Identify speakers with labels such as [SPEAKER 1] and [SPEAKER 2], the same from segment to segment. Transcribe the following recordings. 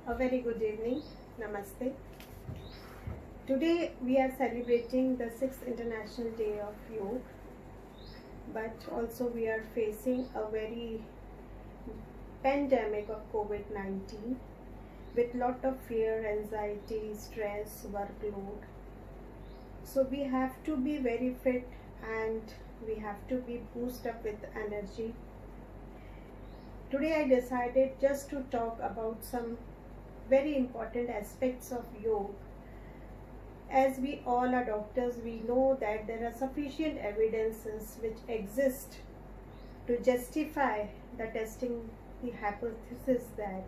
[SPEAKER 1] A very good evening. Namaste. Today we are celebrating the 6th International Day of Yoga, but also we are facing a very pandemic of COVID-19 with lot of fear, anxiety, stress, workload. So we have to be very fit and we have to be boosted up with energy. Today I decided just to talk about some very important aspects of yoga. As we all are doctors, we know that there are sufficient evidences which exist to justify the testing the hypothesis that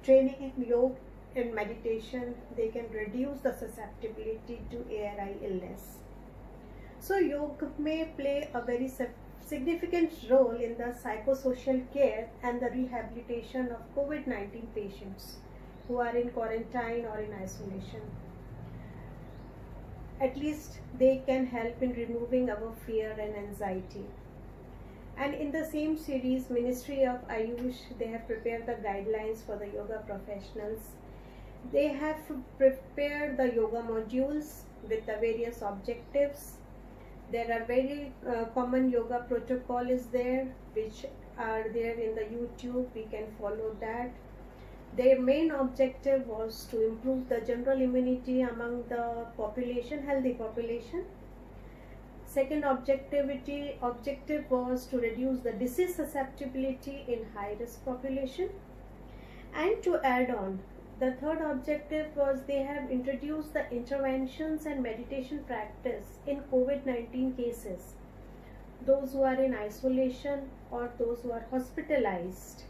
[SPEAKER 1] training in yoga and meditation, they can reduce the susceptibility to ARI illness. So yoga may play a very significant role in the psychosocial care and the rehabilitation of COVID-19 patients who are in quarantine or in isolation. At least they can help in removing our fear and anxiety. And in the same series, Ministry of Ayush, they have prepared the guidelines for the yoga professionals. They have prepared the yoga modules with the various objectives. There are very common yoga protocol is there, which are there in the YouTube. We can follow that. Their main objective was to improve the general immunity among the population, healthy population. Second objective was to reduce the disease susceptibility in high-risk population. And to add on, the third objective was they have introduced the interventions and meditation practice in COVID-19 cases. Those who are in isolation or those who are hospitalized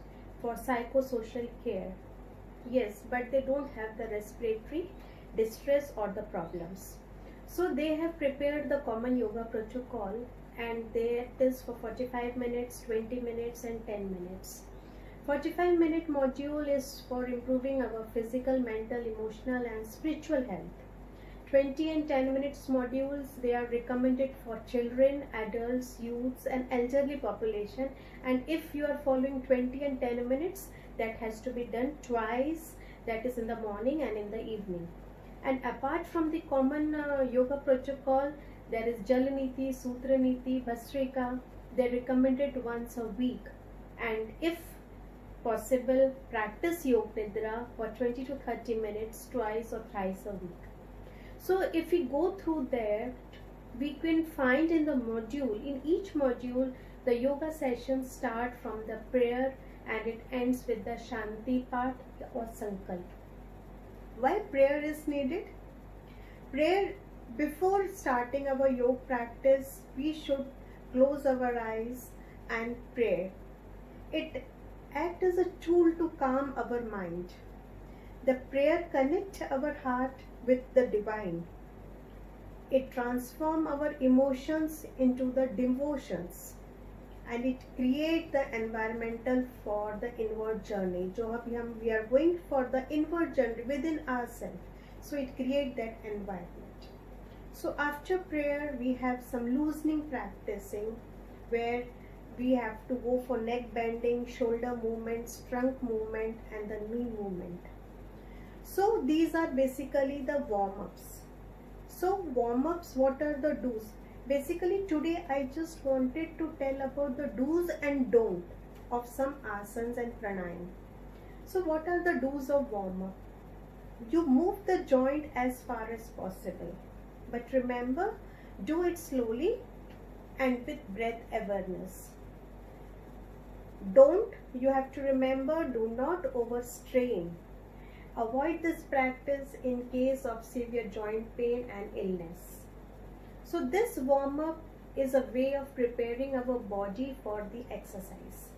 [SPEAKER 1] for psychosocial care. Yes, but they don't have the respiratory distress or the problems. So they have prepared the common yoga protocol, and it is for 45 minutes, 20 minutes and 10 minutes. 45-minute module is for improving our physical, mental, emotional and spiritual health. 20 and 10 minutes modules, they are recommended for children, adults, youths and elderly population. And if you are following 20 and 10 minutes, that has to be done twice, that is in the morning and in the evening. And apart from the common yoga protocol, there is Jalaniti, Sutraniti, Bhastrika. They recommended once a week. And if possible, practice Yoga Nidra for 20 to 30 minutes twice or thrice a week. So if we go through there, we can find in the module, in each module, the yoga sessions start from the prayer and it ends with the Shanti part or Sankalp. Why prayer is needed? Prayer, before starting our yoga practice, we should close our eyes and pray. It acts as a tool to calm our mind. The prayer connects our heart with the divine. It transforms our emotions into the devotions. And it creates the environmental for the inward journey. We are going for the inward journey within ourselves. So it creates that environment. So after prayer, we have some loosening practicing where we have to go for neck bending, shoulder movements, trunk movement and the knee movement. So these are basically the warm-ups. So warm-ups, what are the do's? Basically today I just wanted to tell about the do's and don't of some asanas and pranayam. So what are the do's of warm-up? You move the joint as far as possible. But remember, do it slowly and with breath awareness. Don't, you have to remember, do not overstrain. Avoid this practice in case of severe joint pain and illness. So this warm-up is a way of preparing our body for the exercise.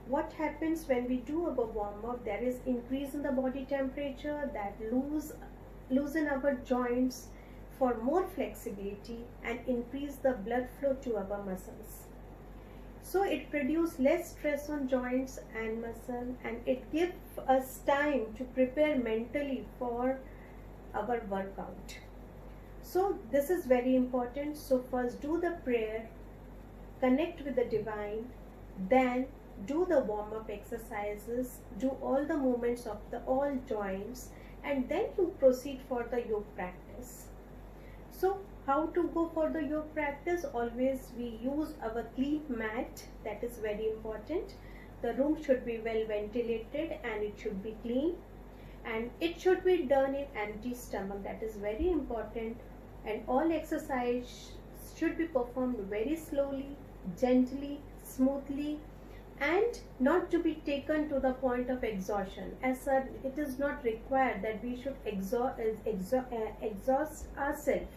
[SPEAKER 1] What happens when we do our warm-up? There is increase in the body temperature that loosen our joints for more flexibility and increase the blood flow to our muscles. So it produces less stress on joints and muscle, and it gives us time to prepare mentally for our workout. So this is very important. So first do the prayer, connect with the divine, then do the warm-up exercises, do all the movements of the all joints, and then you proceed for the yoga practice. So how to go for the yoga practice? Always we use our clean mat, that is very important. The room should be well ventilated and it should be clean, and it should be done in empty stomach, that is very important. And all exercise should be performed very slowly, gently, smoothly, and not to be taken to the point of exhaustion. As such, it is not required that we should exhaust ourselves.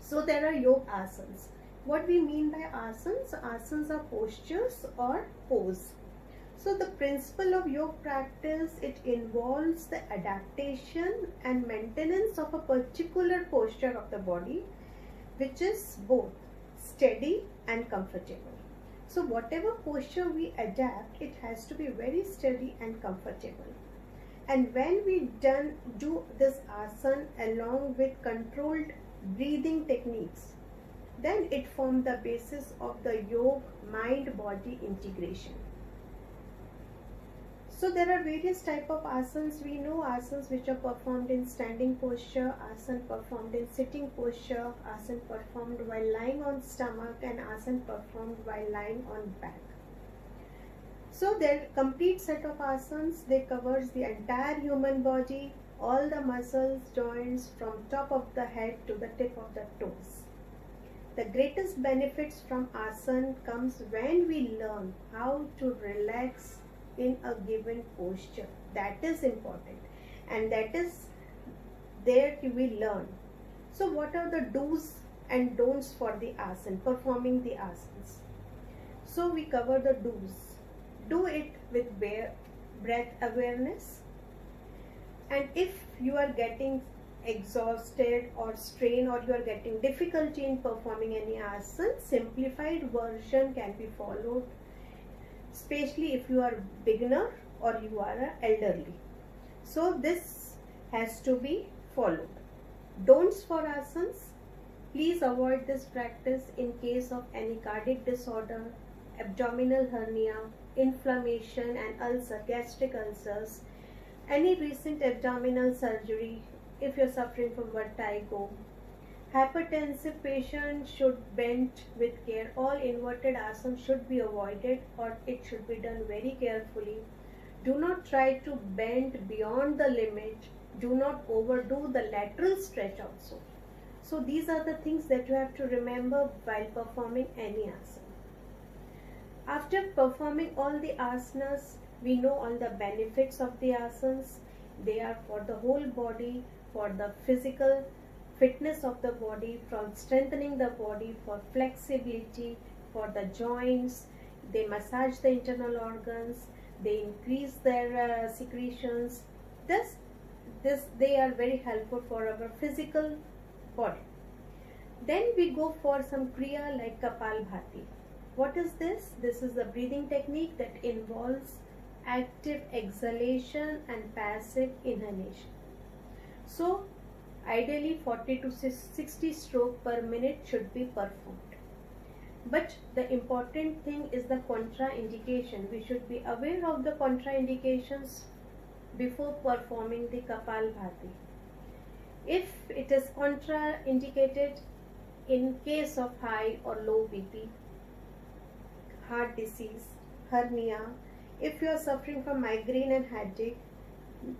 [SPEAKER 1] So there are yoga asanas. What we mean by asanas? Asanas are postures or pose. So the principle of yoga practice, it involves the adaptation and maintenance of a particular posture of the body, which is both steady and comfortable. So whatever posture we adapt, it has to be very steady and comfortable. And when we do this asana along with controlled breathing techniques, then it forms the basis of the yoga mind-body integration. So there are various type of asanas. We know asanas which are performed in standing posture, asana performed in sitting posture, asana performed while lying on stomach, and asana performed while lying on back. So their complete set of asanas, they covers the entire human body, all the muscles, joints from top of the head to the tip of the toes. The greatest benefits from asana comes when we learn how to relax in a given posture. That is important, and that is there we learn. So what are the do's and don'ts for the asana, performing the asanas? So we cover the do's. Do it with breath awareness, and if you are getting exhausted or strained, or you are getting difficulty in performing any asana, simplified version can be followed, especially if you are beginner or you are elderly. So this has to be followed. Don'ts for asanas: please avoid this practice in case of any cardiac disorder, abdominal hernia, inflammation and ulcer, gastric ulcers, any recent abdominal surgery, if you are suffering from vertigo. Hypertensive patients should bend with care. All inverted asanas should be avoided, or it should be done very carefully. Do not try to bend beyond the limit. Do not overdo the lateral stretch also. So these are the things that you have to remember while performing any asana. After performing all the asanas, we know all the benefits of the asanas. They are for the whole body, for the physical fitness of the body, from strengthening the body, for flexibility, for the joints. They massage the internal organs, they increase their secretions. They are very helpful for our physical body. Then we go for some kriya like Kapalbhati. What is this? This is a breathing technique that involves active exhalation and passive inhalation. So ideally 40 to 60 strokes per minute should be performed. But the important thing is the contraindication. We should be aware of the contraindications before performing the Kapalbhati. If it is contraindicated in case of high or low BP, heart disease, hernia, if you are suffering from migraine and headache,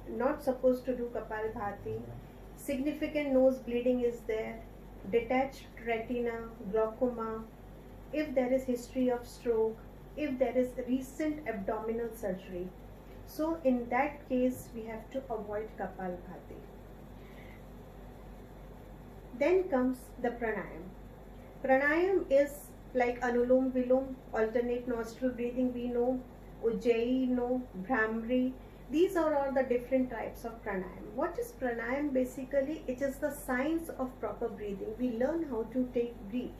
[SPEAKER 1] not supposed to do Kapalbhati. Significant nose bleeding is there, detached retina, glaucoma, if there is history of stroke, if there is recent abdominal surgery. So in that case, we have to avoid Kapalbhati. Then comes the pranayam. Pranayam is like Anulom Vilom, alternate nostril breathing, we know, Ujjayi, no, Bhramri. These are all the different types of pranayam. What is pranayam? Basically, it is the science of proper breathing. We learn how to breathe.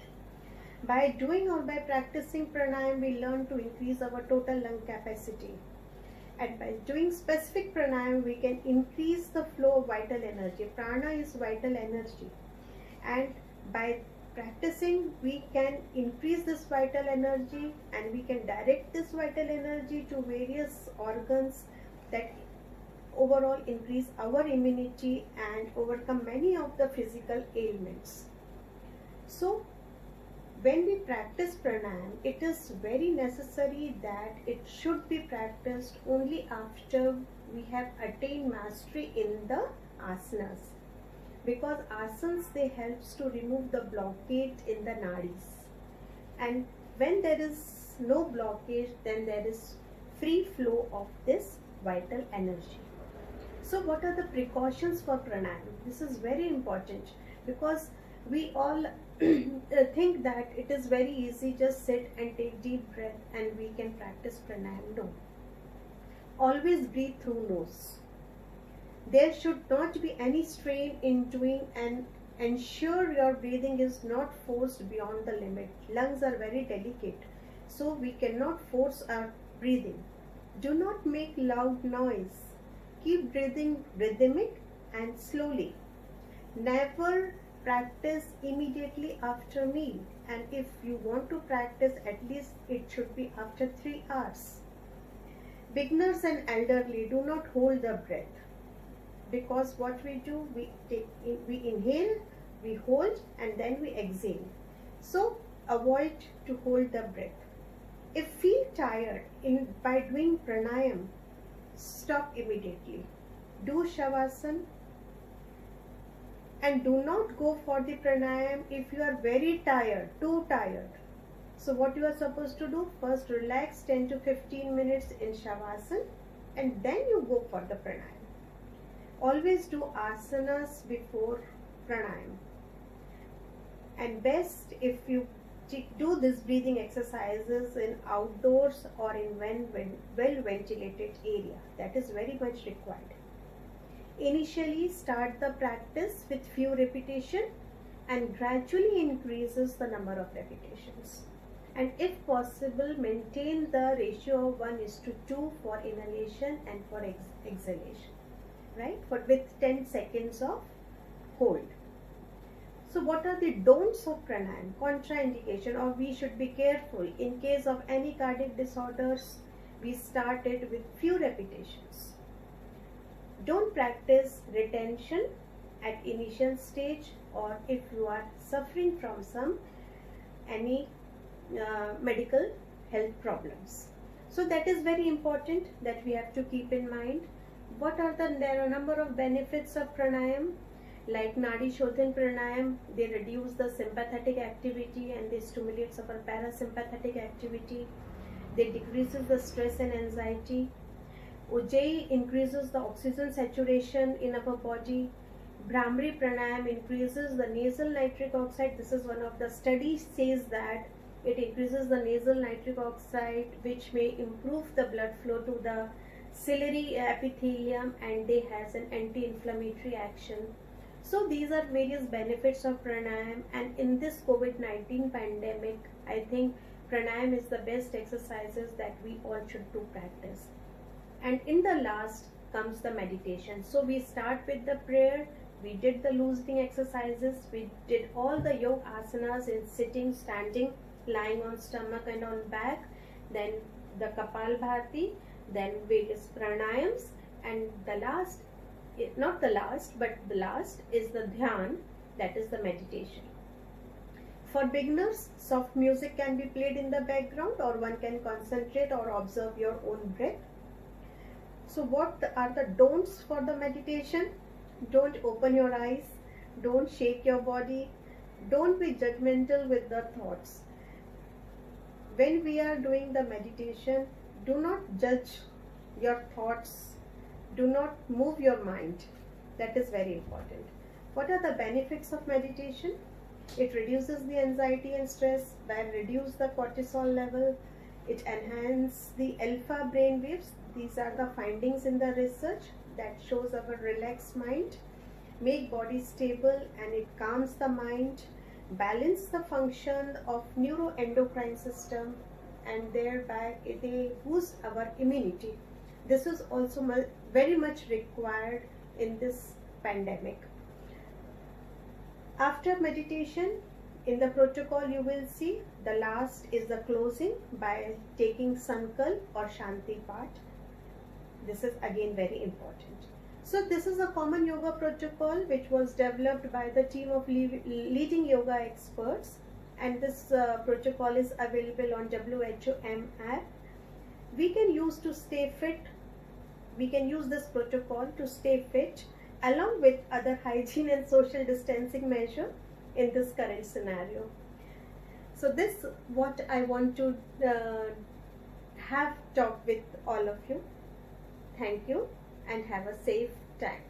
[SPEAKER 1] By doing or by practicing pranayam, we learn to increase our total lung capacity. And by doing specific pranayam, we can increase the flow of vital energy. Prana is vital energy. And by practicing, we can increase this vital energy and we can direct this vital energy to various organs that overall increase our immunity and overcome many of the physical ailments. So when we practice pranayam, it is very necessary that it should be practiced only after we have attained mastery in the asanas, because asanas, they helps to remove the blockade in the nadis, and when there is no blockage, then there is free flow of this vital energy. So what are the precautions for pranayam? This is very important, because we all think that it is very easy, just sit and take deep breath and we can practice pranayam. No. Always breathe through nose. There should not be any strain in doing, and ensure your breathing is not forced beyond the limit. Lungs are very delicate, so we cannot force our breathing. Do not make loud noise. Keep breathing rhythmic and slowly. Never practice immediately after meal, and if you want to practice, at least it should be after 3 hours. Beginners and elderly, do not hold the breath, because what we do, we inhale, we hold, and then we exhale. So avoid to hold the breath. If feel tired by doing pranayam, stop immediately. Do shavasana, and do not go for the pranayam if you are very tired, too tired. So what you are supposed to do, first relax 10 to 15 minutes in shavasana and then you go for the pranayam. Always do asanas before pranayam. And best if you do this breathing exercises in outdoors or in well ventilated area. That is very much required. Initially start the practice with few repetitions and gradually increases the number of repetitions. And if possible, maintain the ratio of 1:2 for inhalation and for exhalation, right? With 10 seconds of hold. So what are the don'ts of pranayam? Contraindication, or we should be careful in case of any cardiac disorders. We started with few repetitions. Don't practice retention at initial stage, or if you are suffering from any medical health problems. So that is very important that we have to keep in mind. There are a number of benefits of pranayam, like Nadi Shodhan pranayam. They reduce the sympathetic activity and they stimulate our parasympathetic activity. They decreases the stress and anxiety. Ujjayi increases the oxygen saturation in our body. Brahmari pranayam increases the nasal nitric oxide. This is one of the studies says that it increases the nasal nitric oxide, which may improve the blood flow to the ciliary epithelium, and they has an anti-inflammatory action. So these are various benefits of pranayam, and in this COVID-19 pandemic, I think pranayam is the best exercises that we all should do practice. And in the last comes the meditation. So we start with the prayer, we did the loosening exercises, we did all the yoga asanas in sitting, standing, lying on stomach and on back, then the Kapalbhati, then various pranayams, and the last, not the last, but the last is the dhyan, that is the meditation. For beginners, soft music can be played in the background, or one can concentrate or observe your own breath. So what are the don'ts for the meditation? Don't open your eyes, don't shake your body, don't be judgmental with the thoughts. When we are doing the meditation, do not judge your thoughts, do not move your mind. That is very important. What are the benefits of meditation? It reduces the anxiety and stress by reduce the cortisol level. It enhances the alpha brain waves. These are the findings in the research that shows our relaxed mind, make body stable, and it calms the mind, balance the function of neuroendocrine system, and thereby they boost our immunity. This is also very much required in this pandemic. After meditation, In the protocol, you will see the last is the closing by taking Sankalp or Shanti Path. This is again very important. So this is a common yoga protocol which was developed by the team of leading yoga experts, and this protocol is available on WHOM app. We can use to stay fit. We can use this protocol to stay fit along with other hygiene and social distancing measure in this current scenario. So this what I want to have talked with all of you. Thank you and have a safe time.